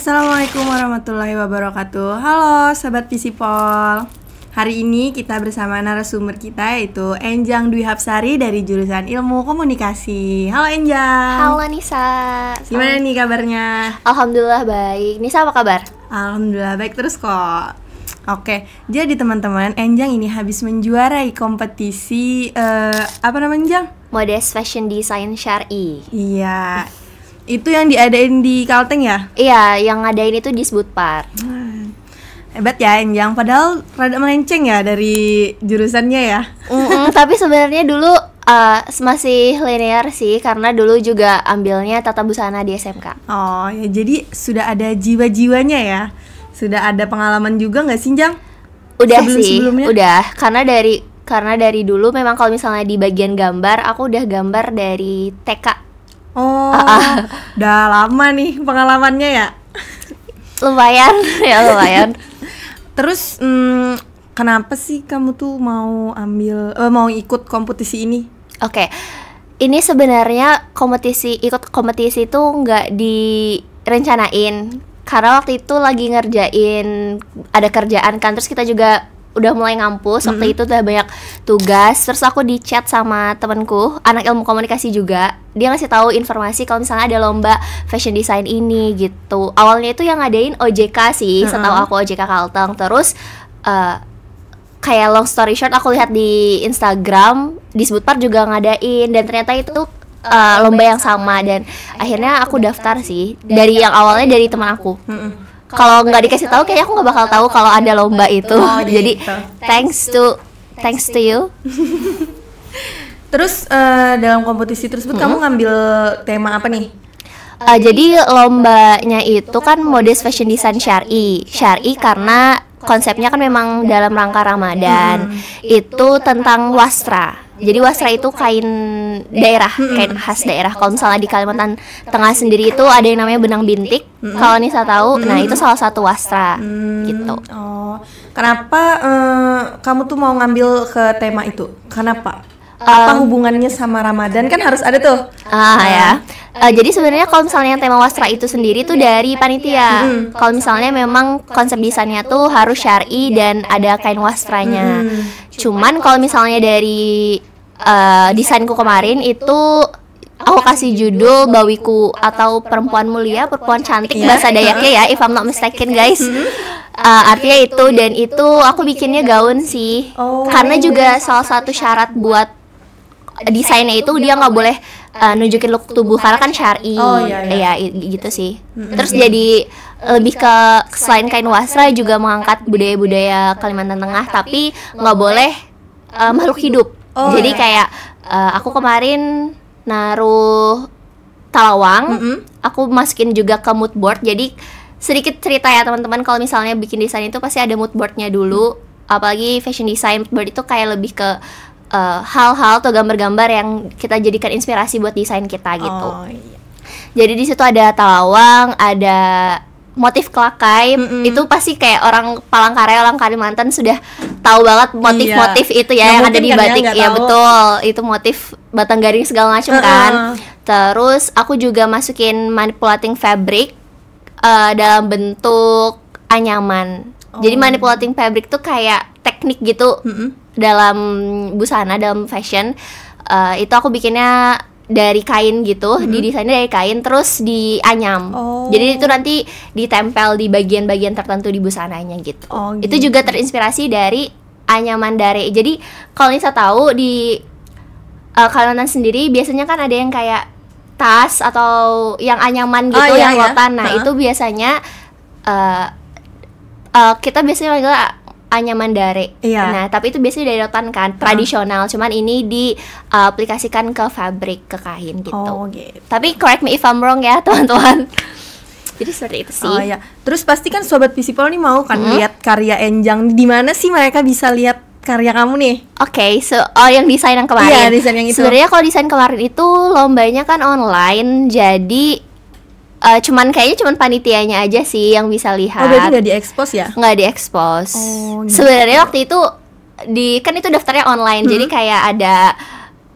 Assalamualaikum warahmatullahi wabarakatuh. Halo Sobat Visipol. Hari ini kita bersama narasumber kita yaitu Enjang Dwi Hapsari dari jurusan Ilmu Komunikasi. Halo Enjang. Halo Nisa. Gimana nih kabarnya? Alhamdulillah baik. Nisa apa kabar? Alhamdulillah baik terus kok. Oke, jadi teman-teman, Enjang ini habis menjuarai kompetisi apa namanya Enjang? Modest Fashion Design Syar'i. Iya. Itu yang diadain di Kalteng ya? Iya, yang ngadain itu di Sbudpar. Hebat ya Enjang, padahal rada melenceng ya dari jurusannya ya. Tapi sebenarnya dulu masih linear sih, karena dulu juga ambilnya tata busana di SMK. Oh ya, jadi sudah ada jiwa-jiwanya ya. Sudah ada pengalaman juga nggak sih Enjang? Udah sih, Sebelumnya? udah. Karena dari dulu memang kalau misalnya di bagian gambar, aku udah gambar dari TK. Oh, udah lama nih pengalamannya ya. Lumayan, ya lumayan. Terus kenapa sih kamu tuh mau mau ikut kompetisi ini? Oke, ini sebenarnya ikut kompetisi itu nggak direncanain, karena waktu itu lagi ngerjain ada kerjaan kan, terus kita juga udah mulai ngampus, waktu itu udah banyak tugas, terus aku di chat sama temanku, anak ilmu komunikasi juga, dia ngasih tahu informasi kalau misalnya ada lomba fashion design ini gitu. Awalnya itu yang ngadain OJK sih, setahu aku OJK Kalteng, terus kayak long story short, aku lihat di Instagram di Sbudpar juga ngadain, dan ternyata itu lomba yang sama, dan akhirnya aku daftar sih. Dari yang awalnya dari teman aku. Kalau nggak dikasih tahu, kayaknya aku nggak bakal tahu kalau ada lomba itu. Jadi thanks to you. Terus dalam kompetisi tersebut kamu ngambil tema apa nih? Jadi lombanya itu kan Modest Fashion Design Syar'i karena konsepnya kan memang dalam rangka Ramadan. Itu tentang wastra. Jadi wastra itu kain daerah, kain khas daerah. Kalau misalnya di Kalimantan Tengah sendiri itu ada yang namanya benang bintik. Kalau Nisa tahu, nah itu salah satu wastra gitu. Oh, kenapa kamu tuh mau ngambil ke tema itu? Kenapa? Apa hubungannya sama Ramadan? Kan harus ada tuh. Ya. Jadi sebenarnya kalau misalnya yang tema wastra itu sendiri tuh dari panitia. Kalau misalnya memang konsep desainnya tuh harus syar'i dan ada kain wastranya. Cuman kalau misalnya dari desainku kemarin itu aku kasih judul Bawiku atau perempuan mulia, perempuan cantik bahasa Dayaknya ya, if I'm not mistaken guys. Artinya itu, dan itu aku bikinnya gaun sih. Karena juga salah satu syarat buat desainnya itu dia nggak boleh nunjukin look tubuh karena kan syar'i. Ya gitu sih. Terus jadi lebih ke selain kain wastra juga mengangkat budaya-budaya Kalimantan Tengah, tapi nggak boleh makhluk hidup. Jadi kayak aku kemarin naruh talawang, aku masukin juga ke mood board. Jadi sedikit cerita ya teman-teman, kalau misalnya bikin desain itu pasti ada mood boardnya dulu. Apalagi fashion design, mood board itu kayak lebih ke hal-hal atau gambar-gambar yang kita jadikan inspirasi buat desain kita gitu. Jadi di situ ada talawang, ada motif kelakai. Itu pasti kayak orang Palangkaraya, orang Kalimantan sudah tahu banget motif-motif itu ya, yang ada di batik. Ya betul, itu motif batang garing segala macam kan. Terus aku juga masukin manipulating fabric dalam bentuk anyaman. Jadi manipulating fabric tuh kayak teknik gitu dalam busana, dalam fashion. Itu aku bikinnya dari kain gitu, didesainnya dari kain terus dianyam. Jadi itu nanti ditempel di bagian-bagian tertentu di busananya gitu. Itu juga terinspirasi dari anyaman dare. Jadi kalau Nisa tahu di Kalimantan sendiri biasanya kan ada yang kayak tas atau yang anyaman gitu, yang rotan. Nah itu biasanya kita biasanya manggil anyaman dare. Nah, tapi itu biasanya dari rotan kan, tradisional. Cuman ini diaplikasikan ke fabric, ke kain gitu. Tapi correct me if I'm wrong ya, teman-teman. Jadi seperti itu sih. Terus pasti kan Sobat Visipol nih mau kan lihat karya Enjang. Di mana sih mereka bisa lihat karya kamu nih? Yang desain yang kemarin. Iya, desain yang itu. Sebenarnya kalau desain kemarin itu lombanya kan online, jadi kayaknya cuman panitianya aja sih yang bisa lihat. Berarti nggak diekspos ya? Nggak diekspos. Gitu. Sebenarnya waktu itu kan itu daftarnya online, jadi kayak ada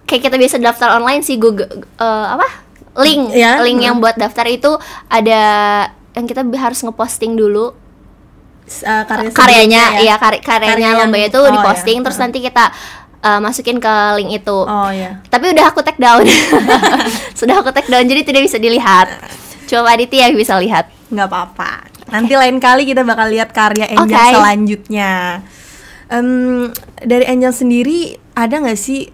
kayak kita biasa daftar online sih, Google link yang buat daftar itu ada yang kita harus ngeposting dulu karyanya iya karyanya lombanya itu diposting, terus nanti kita masukin ke link itu. Tapi udah aku take down. Sudah aku take down, jadi tidak bisa dilihat. Cuma Aditya yang bisa lihat. Nggak apa-apa. Nanti lain kali kita bakal lihat karya Enjang selanjutnya. Dari Enjang sendiri ada nggak sih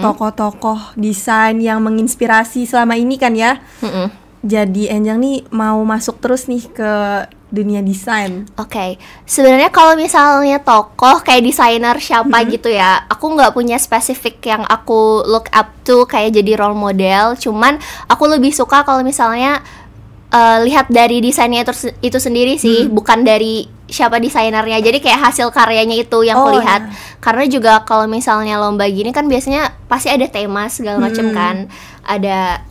tokoh-tokoh desain yang menginspirasi selama ini kan ya? Jadi Enjang nih mau masuk terus nih ke dunia desain. Sebenarnya kalau misalnya tokoh kayak desainer siapa gitu ya, aku nggak punya spesifik yang aku look up to kayak jadi role model. Cuman aku lebih suka kalau misalnya lihat dari desainnya itu sendiri sih, bukan dari siapa desainernya. Jadi kayak hasil karyanya itu yang aku lihat. Karena juga kalau misalnya lomba gini kan biasanya pasti ada tema segala macam kan, ada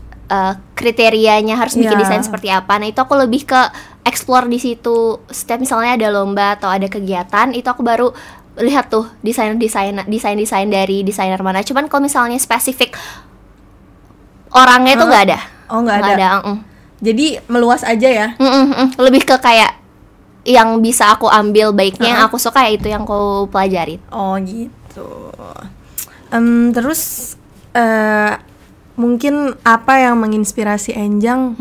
kriterianya harus bikin desain seperti apa. Nah itu aku lebih ke explore di situ. Setiap misalnya ada lomba atau ada kegiatan, itu aku baru lihat tuh desain dari desainer mana. Cuman kalau misalnya spesifik orangnya itu nggak ada. Nggak ada. Jadi meluas aja ya. Lebih ke kayak yang bisa aku ambil baiknya, yang aku suka ya itu yang aku pelajarin. Gitu. Terus mungkin apa yang menginspirasi Enjang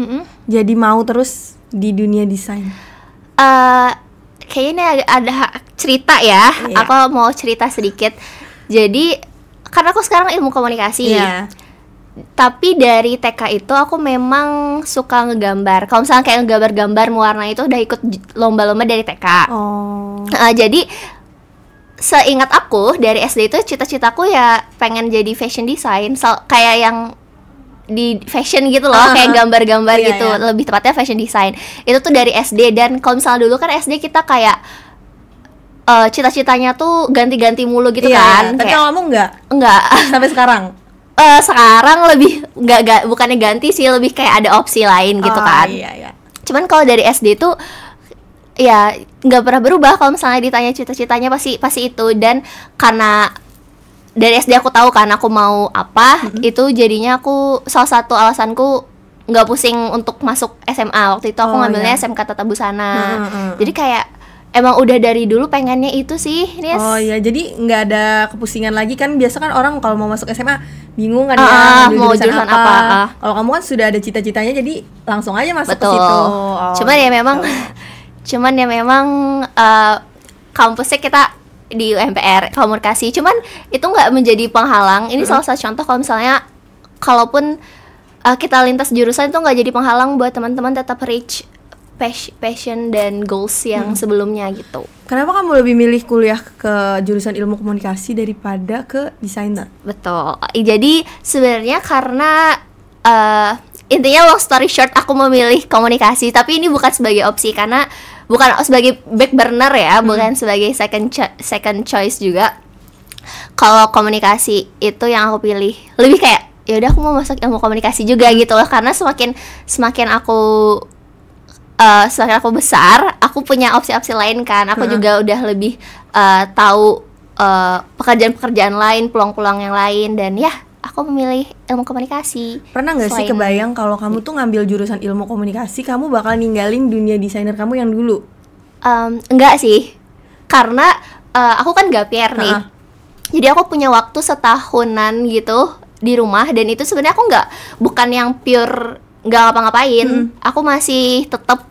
jadi mau terus di dunia desain? Kayaknya ada cerita ya. Aku mau cerita sedikit. Jadi karena aku sekarang ilmu komunikasi. Tapi dari TK itu aku memang suka ngegambar. Kalau misalnya kayak ngegambar-gambar mewarna itu udah ikut lomba-lomba dari TK. Jadi seingat aku dari SD itu cita-citaku ya pengen jadi fashion design, kayak yang di fashion gitu loh, kayak gambar-gambar gitu. Lebih tepatnya fashion design. Itu tuh dari SD. Dan kalau misalnya dulu kan SD kita kayak cita-citanya tuh ganti-ganti mulu gitu kan. Tapi kalau kamu enggak sampai sekarang? Sekarang lebih bukannya ganti sih, lebih kayak ada opsi lain gitu kan. Cuman kalau dari SD tuh ya nggak pernah berubah. Kalau misalnya ditanya cita-citanya pasti itu. Dan karena dari SD aku tahu kan aku mau apa, itu jadinya aku salah satu alasanku nggak pusing untuk masuk SMA. Waktu itu aku ngambilnya SMK Tata Busana. Jadi kayak emang udah dari dulu pengennya itu sih, Nis. Jadi nggak ada kepusingan lagi kan. Biasa kan orang kalau mau masuk SMA bingung kan mau jurusan apa. Kalau kamu kan sudah ada cita-citanya, jadi langsung aja masuk ke Betul. situ. Cuman ya memang kampusnya kita di UMPR komunikasi. Cuman itu nggak menjadi penghalang. Ini salah satu contoh kalau misalnya kalaupun kita lintas jurusan itu nggak jadi penghalang buat teman-teman tetap reach passion dan goals yang sebelumnya gitu. Kenapa kamu lebih milih kuliah ke jurusan ilmu komunikasi daripada ke desainer? Betul. Jadi sebenarnya karena intinya long story short aku memilih komunikasi, tapi ini bukan sebagai opsi, karena bukan sebagai back burner ya, bukan sebagai second choice juga. Kalau komunikasi itu yang aku pilih, lebih kayak ya udah aku mau masuk ilmu komunikasi juga gitu loh, karena semakin aku besar, aku punya opsi-opsi lain kan. Aku juga udah lebih tahu pekerjaan-pekerjaan lain, peluang-peluang yang lain, dan ya aku memilih ilmu komunikasi. Pernah nggak sih kebayang kalau kamu tuh ngambil jurusan ilmu komunikasi, kamu bakal ninggalin dunia desainer kamu yang dulu? Enggak sih, karena aku kan gap year nih. Jadi aku punya waktu setahunan gitu di rumah, dan itu sebenarnya aku bukan yang pure nggak ngapa-ngapain. Aku masih tetap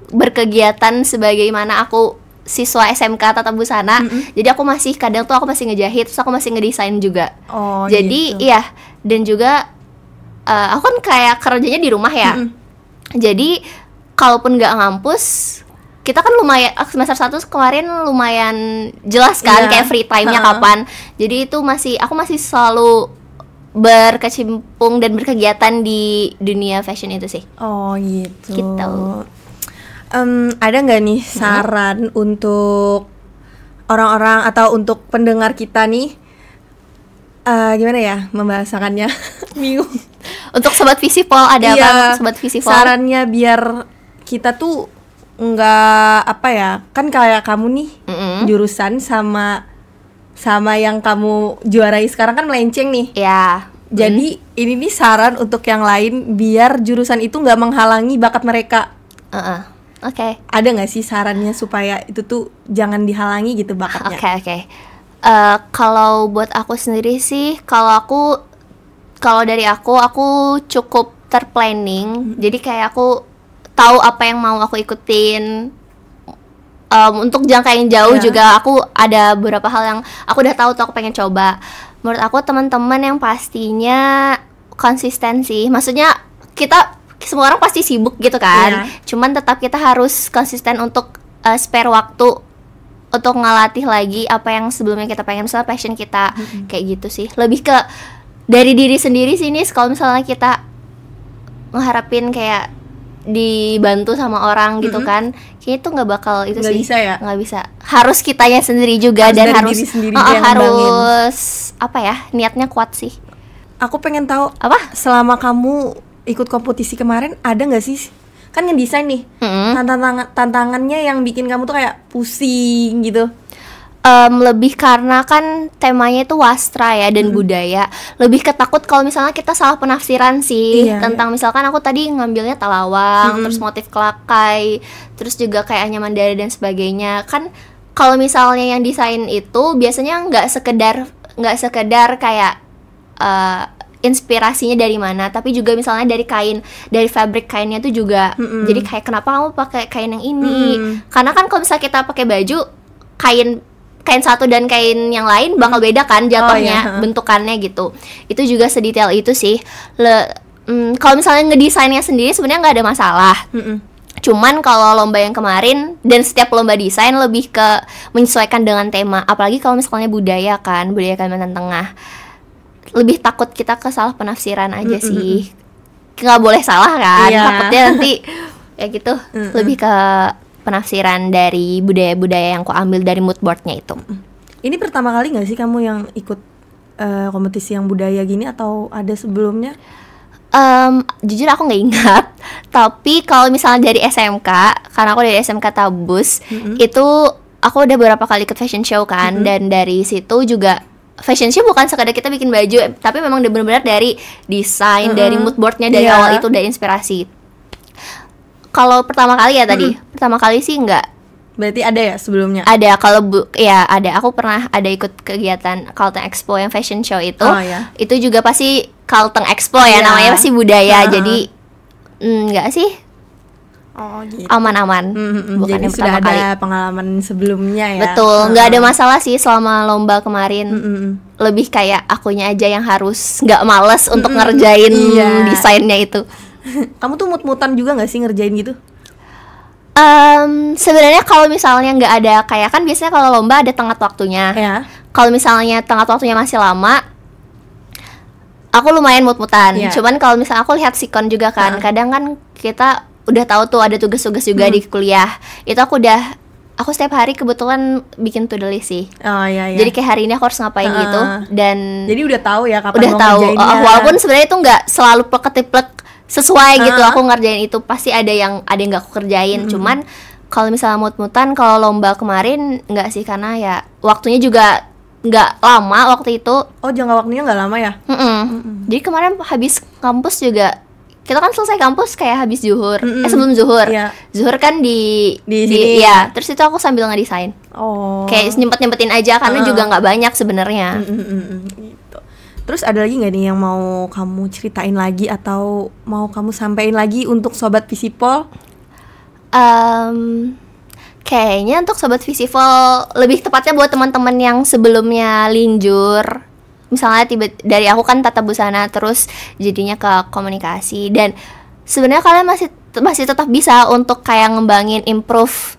berkegiatan sebagaimana aku siswa SMK Tata Busana. Jadi aku masih kadang tuh aku masih ngejahit, terus aku masih ngedesain juga. Jadi gitu. iya, dan juga aku kan kayak kerjanya di rumah ya. Jadi kalaupun nggak ngampus, kita kan lumayan semester 1 kemarin lumayan jelas kan kayak free time-nya kapan. Jadi itu aku masih selalu berkecimpung dan berkegiatan di dunia fashion itu sih. Gitu. Ada nggak nih saran untuk orang-orang atau untuk pendengar kita nih, gimana ya membahasakannya? Bingung. Untuk sobat Visipol ada apa? Sobat Visipol, sarannya biar kita tuh nggak apa ya, kan kayak kamu nih jurusan sama yang kamu juarai sekarang kan melenceng nih. Jadi ini nih saran untuk yang lain biar jurusan itu nggak menghalangi bakat mereka. Oke. Ada nggak sih sarannya supaya itu tuh jangan dihalangi gitu bakatnya? Oke. Kalau buat aku sendiri sih, kalau dari aku cukup terplanning. Jadi kayak aku tahu apa yang mau aku ikutin. Untuk jangka yang jauh juga aku ada beberapa hal yang aku udah tahu tuh aku pengen coba. Menurut aku teman-teman yang pastinya konsisten sih. Maksudnya kita semua orang pasti sibuk gitu kan. Cuman tetap kita harus konsisten untuk spare waktu untuk ngelatih lagi apa yang sebelumnya kita pengen, misalnya passion kita. Kayak gitu sih. Lebih ke dari diri sendiri sih nih. Kalau misalnya kita mengharapin kayak dibantu sama orang gitu kan, kayaknya itu nggak bakal itu nggak sih. Bisa ya? Nggak bisa. Harus kitanya sendiri juga dan harus apa ya, niatnya kuat sih. Aku pengen tahu apa? Selama kamu ikut kompetisi kemarin ada nggak sih, kan ngedesain nih, tantangannya yang bikin kamu tuh kayak pusing gitu? Lebih karena kan temanya itu wastra ya dan budaya. Lebih ketakut kalau misalnya kita salah penafsiran sih. Tentang misalkan aku tadi ngambilnya Talawang, terus motif Kelakai, terus juga kayak Anyaman Dara dan sebagainya. Kan kalau misalnya yang desain itu biasanya nggak sekedar kayak inspirasinya dari mana, tapi juga misalnya dari kain, dari fabric kainnya tuh juga. Jadi kayak kenapa kamu pakai kain yang ini? Karena kan kalau misalnya kita pakai baju kain satu dan kain yang lain bakal beda kan jatuhnya, bentukannya gitu. Itu juga sedetail itu sih. Kalau misalnya ngedesainnya sendiri sebenarnya nggak ada masalah. Cuman kalau lomba yang kemarin dan setiap lomba desain lebih ke menyesuaikan dengan tema. Apalagi kalau misalnya budaya Kalimantan Tengah. Lebih takut kita ke salah penafsiran aja sih. Nggak boleh salah kan, takutnya nanti ya gitu. Lebih ke penafsiran dari budaya-budaya yang aku ambil dari mood boardnya itu. Ini pertama kali nggak sih kamu yang ikut kompetisi yang budaya gini atau ada sebelumnya? Jujur aku nggak ingat. Tapi kalau misalnya dari SMK, karena aku dari SMK Tabus, itu aku udah beberapa kali ikut fashion show kan, dan dari situ juga fashion show bukan sekadar kita bikin baju, tapi memang benar-benar dari desain, dari mood boardnya dari awal itu dari inspirasi. Kalau pertama kali ya tadi, pertama kali sih enggak. Berarti ada ya sebelumnya? Ada, ada. Aku pernah ada ikut kegiatan Kalteng Expo yang fashion show itu. Itu juga pasti Kalteng Expo ya, namanya pasti budaya. Jadi enggak sih. Gitu. Aman-aman. Jadi sudah ada pengalaman sebelumnya ya. Betul, nggak ada masalah sih selama lomba kemarin. Lebih kayak akunya aja yang harus nggak males untuk ngerjain desainnya itu. Kamu tuh mut-mutan juga nggak sih ngerjain gitu? Sebenarnya kalau misalnya nggak ada, kayak kan biasanya kalau lomba ada tenggat waktunya. Kalau misalnya tenggat waktunya masih lama, aku lumayan mut-mutan. Cuman kalau misalnya aku lihat sikon juga kan, kadang kan kita udah tahu tuh ada tugas-tugas juga di kuliah. Itu aku setiap hari kebetulan bikin to-do list sih. Jadi kayak hari ini aku harus ngapain gitu, dan jadi udah tahu ya kapan udah mau tahu. ngerjainnya. Walaupun sebenarnya itu nggak selalu plek-ketiplek sesuai gitu aku ngerjain itu, pasti ada yang nggak aku kerjain. Cuman kalau misalnya mut-mutan, kalau lomba kemarin nggak sih, karena ya waktunya juga nggak lama waktu itu. Oh, jangka waktunya nggak lama ya? Jadi kemarin habis kampus juga, kita kan selesai kampus kayak habis zuhur, sebelum zuhur. Zuhur kan di sini. Ya, terus itu aku sambil ngedesain. Kayak nyempet-nyempetin aja karena juga nggak banyak sebenarnya. Gitu. Terus ada lagi nggak nih yang mau kamu ceritain lagi atau mau kamu sampaikan lagi untuk Sobat Visipol? Kayaknya untuk Sobat Visipol, lebih tepatnya buat teman-teman yang sebelumnya linjur. Misalnya dari aku kan tata busana, terus jadinya ke komunikasi, dan sebenarnya kalian masih tetap bisa untuk kayak ngembangin, improve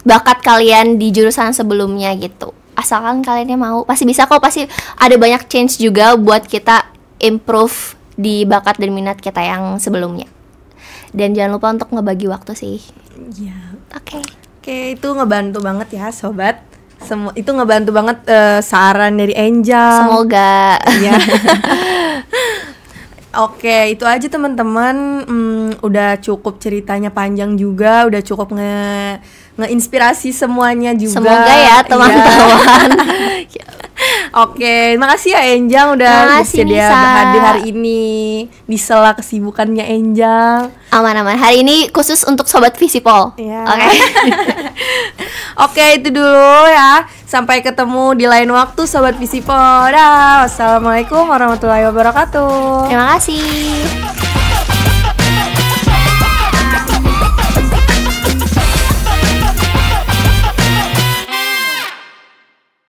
bakat kalian di jurusan sebelumnya gitu. Asalkan kaliannya mau, pasti bisa kok. Pasti ada banyak change juga buat kita improve di bakat dan minat kita yang sebelumnya. Dan jangan lupa untuk ngebagi waktu sih. Oke, itu ngebantu banget ya sobat. Itu ngebantu banget saran dari Enjang. Semoga. Oke, itu aja teman-teman. Udah cukup ceritanya panjang juga, udah cukup ngeinspirasi semuanya juga. Semoga ya teman-teman. Oke, makasih ya Enjang udah bersedia hadir hari ini di sela kesibukannya Enjang. Aman-aman. Hari ini khusus untuk sobat Visipol. Ya. Oke. Oke, itu dulu ya. Sampai ketemu di lain waktu sobat Visipol. Dah. Wassalamualaikum warahmatullahi wabarakatuh. Terima kasih.